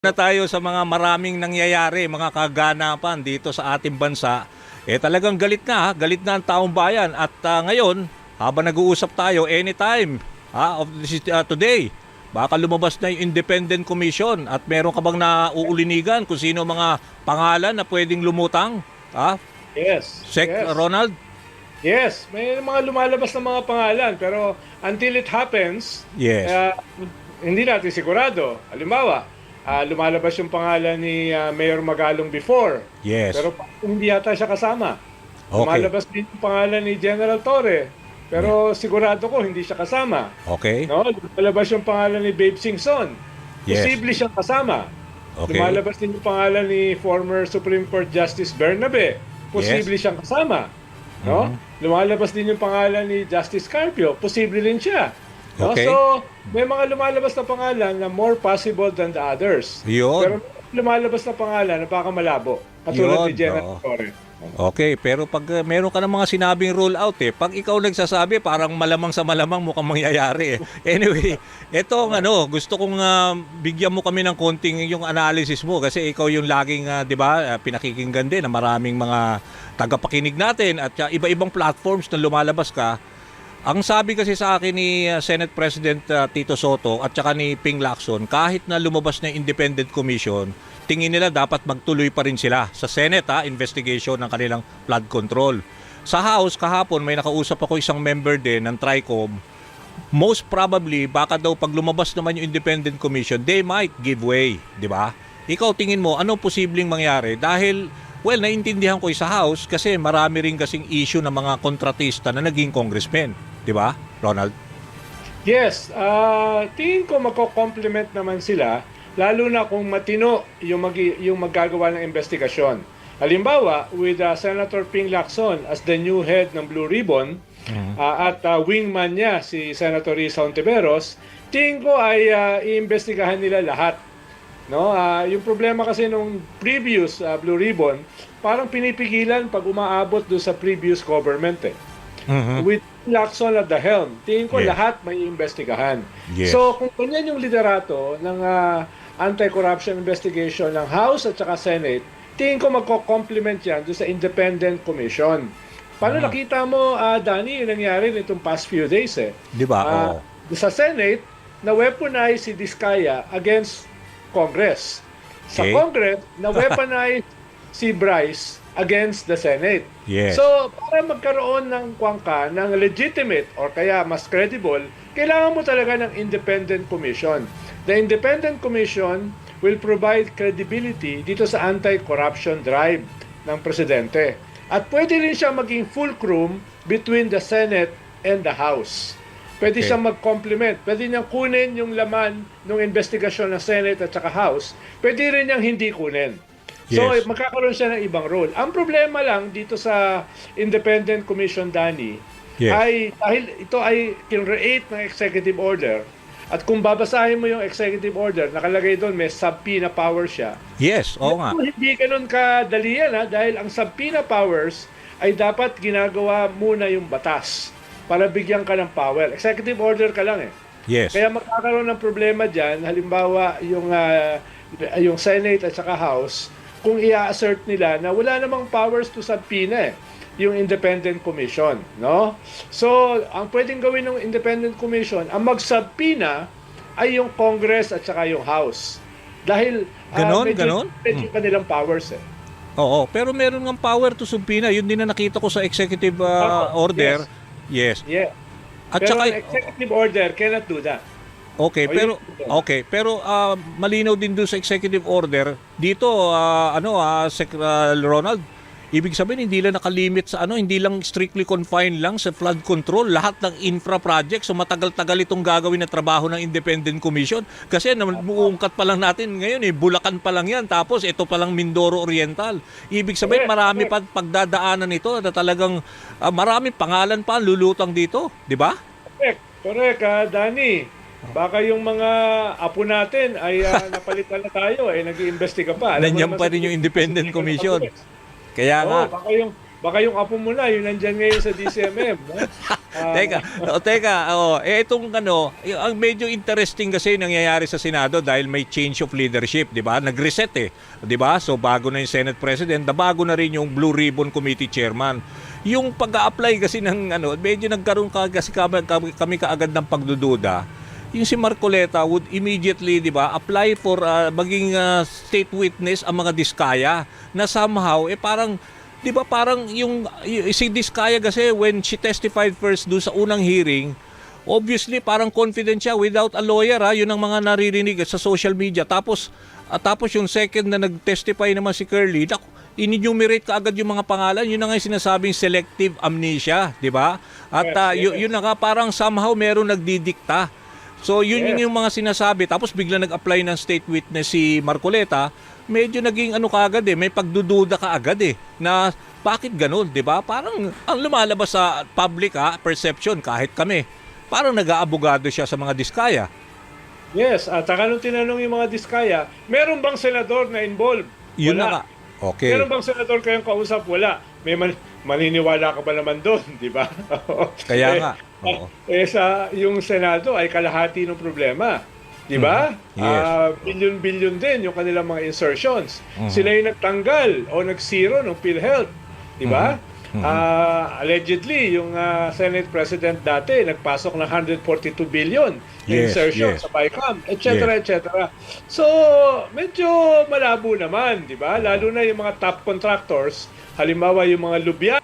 Na tayo sa mga maraming nangyayari, mga kaganapan dito sa ating bansa, talagang galit na ang taong bayan at ngayon, habang nag-uusap tayo anytime today, baka lumabas na yung Independent Commission at meron ka bang nauulinigan kung sino mga pangalan na pwedeng lumutang? Yes. Sec yes. Ronald? Yes, may mga lumalabas na mga pangalan pero until it happens, Yes. hindi natin sigurado. Halimbawa, lumalabas yung pangalan ni Mayor Magalong before. Yes. Pero hindi yata siya kasama. Okay. Lumalabas din yung pangalan ni General Torre. Pero sigurado ko hindi siya kasama. Okay. No, lumalabas yung pangalan ni Babe Singson. Yes. Posible siyang kasama. Okay. Lumalabas din yung pangalan ni former Supreme Court Justice Bernabe. Posible siyang kasama. No? Lumalabas din yung pangalan ni Justice Carpio. Posible rin siya. No? Okay. So, may mga lumalabas na pangalan na more possible than the others. Yun. Pero lumalabas na pangalan na baka malabo. Katulad ni General Torre. Okay, pero pag meron ka ng mga sinabing rule out pag ikaw nagsasabi, parang malamang sa malamang mukhang mangyayari Anyway, eto gusto kong bigyan mo kami ng konting yung analysis mo kasi ikaw yung laging, 'di ba, pinakikinggan din ng maraming mga tagapakinig natin at iba-ibang platforms na lumalabas ka. Ang sabi kasi sa akin ni Senate President Tito Soto at saka ni Ping Lacson, kahit na lumabas na Independent Commission, tingin nila dapat magtuloy pa rin sila sa Senate investigation ng kanilang flood control. Sa House kahapon may nakausap ako isang member din ng TRICOM. Most probably baka daw pag lumabas naman yung Independent Commission, they might give way, 'di ba? Ikaw tingin mo anong posibleng mangyari dahil naiintindihan ko sa House kasi marami rin kasing issue ng mga kontratista na naging congressmen, 'di ba, Ronald? Yes, tingin ko magko-complement naman sila lalo na kung matino yung maggagawa ng investigasyon. Halimbawa, with Senator Ping Lacson as the new head ng Blue Ribbon at wingman niya si Senator Risa Hontiveros, tingin ko ay iimbestigahan nila lahat. No, yung problema kasi nung previous Blue Ribbon, parang pinipigilan pag umaabot do sa previous government With Lacson at the helm, tingin ko lahat may iimbestigahan. Yes. So kung ganyan yung liderato ng anti-corruption investigation ng House at saka Senate, tingin ko magko-complement yan do sa Independent Commission. Paano nakita mo, Danny, yung nangyari nitong past few days Di ba? Sa Senate, na-weaponize si Diskaya against Congress. Sa Okay. Congress, na-weaponize si Bryce against the Senate. Yes. So, para magkaroon ng kwangka, ng legitimate or kaya mas credible, kailangan mo talaga ng Independent Commission. The Independent Commission will provide credibility dito sa anti-corruption drive ng Presidente. At pwede rin siya maging fulcrum between the Senate and the House. Pwede siyang mag-complement. Pwede niyang kunin yung laman ng investigasyon ng Senate at saka House. Pwede rin niyang hindi kunin. So, Yes. magkakaroon siya ng ibang role. Ang problema lang dito sa Independent Commission, Danny, Yes. ay dahil ito ay kinreate ng executive order. At kung babasahin mo yung executive order, nakalagay doon may subpoena power siya. Yes, oo nga. Hindi ganun kadali yan dahil ang subpoena powers ay dapat ginagawa muna yung batas para bigyan ka ng power. Executive order ka lang Yes. Kaya magkakaroon ng problema dyan, halimbawa yung Senate at saka House, kung i-assert nila na wala namang powers to subpoena yung Independent Commission, no? So, ang pwedeng gawin ng Independent Commission, ang mag-subpoena ay yung Congress at saka yung House. Dahil Ganon? medyo kanilang powers Oo, pero meron ng power to subpoena. Yun din na nakita ko sa executive order. Yes. Yeah. At Pero saka ang executive order cannot do that. Okay, pero malinaw din doon sa executive order dito Ronald, ibig sabihin hindi lang nakalimit sa hindi lang strictly confined lang sa flood control, lahat ng infra project. So matagal-tagal itong gagawin na trabaho ng Independent Commission kasi namuungkat pa lang natin ngayon Bulacan pa lang yan, tapos ito pa lang Mindoro Oriental. Ibig sabihin marami pa pagdadaanan ito na talagang marami pangalan pa lulutang dito, di ba? Correct, Danny. Baka yung mga apo natin ay napalitan na tayo nag-iimbestiga pa. Nandiyan pa rin yung Independent Commission. Kaya nga. Baka yung apo mo na, yun nandyan ngayon sa DCMM. No? Itong ang medyo interesting kasi nangyayari sa Senado dahil may change of leadership, 'di ba? Nag-reset 'di ba? So bago na yung Senate President, bago na rin yung Blue Ribbon Committee Chairman. Yung pag-a-apply kasi ng medyo nagkaroon kasi kami kaagad ng pagdududa. Yung si Marcoleta would immediately, 'di ba, apply for maging state witness ang mga diskaya na somehow parang 'di ba parang yung si Diskaya kasi when she testified first do sa unang hearing, obviously parang confident siya without a lawyer yun ang mga naririnig sa social media. Tapos yung second na nag-testify naman si Curly, in-enumerate ka agad yung mga pangalan, yun na nga yung sinasabing selective amnesia, 'di ba? At yun na nga parang somehow meron nagdidikta. So yun yung mga sinasabi. Tapos bigla nag-apply ng state witness si Marcoleta. Medyo naging kaagad may pagdududa ka agad na bakit ganun, 'di ba? Parang ang lumalabas sa public perception kahit kami, parang nag-aabogado siya sa mga diskaya. Yes, at saka nung tinanong yung mga diskaya, meron bang senador na involved? Yun Wala. na nga. Okay. Meron bang senador kayong kausap? Wala. May maniniwala ka ba naman doon, di ba? Kaya nga. Oo. Yung Senado ay kalahati ng problema. Di ba? Yes. Billion-billion din yung kanilang mga insertions. Sila yung nagtanggal o nag-zero ng PhilHealth. Di ba? Allegedly, yung Senate President dati nagpasok ng 142 billion na insertions sa BICAM, etc. etc. So, medyo malabo naman, di ba? Lalo na yung mga top contractors, halimbawa yung mga lubyan,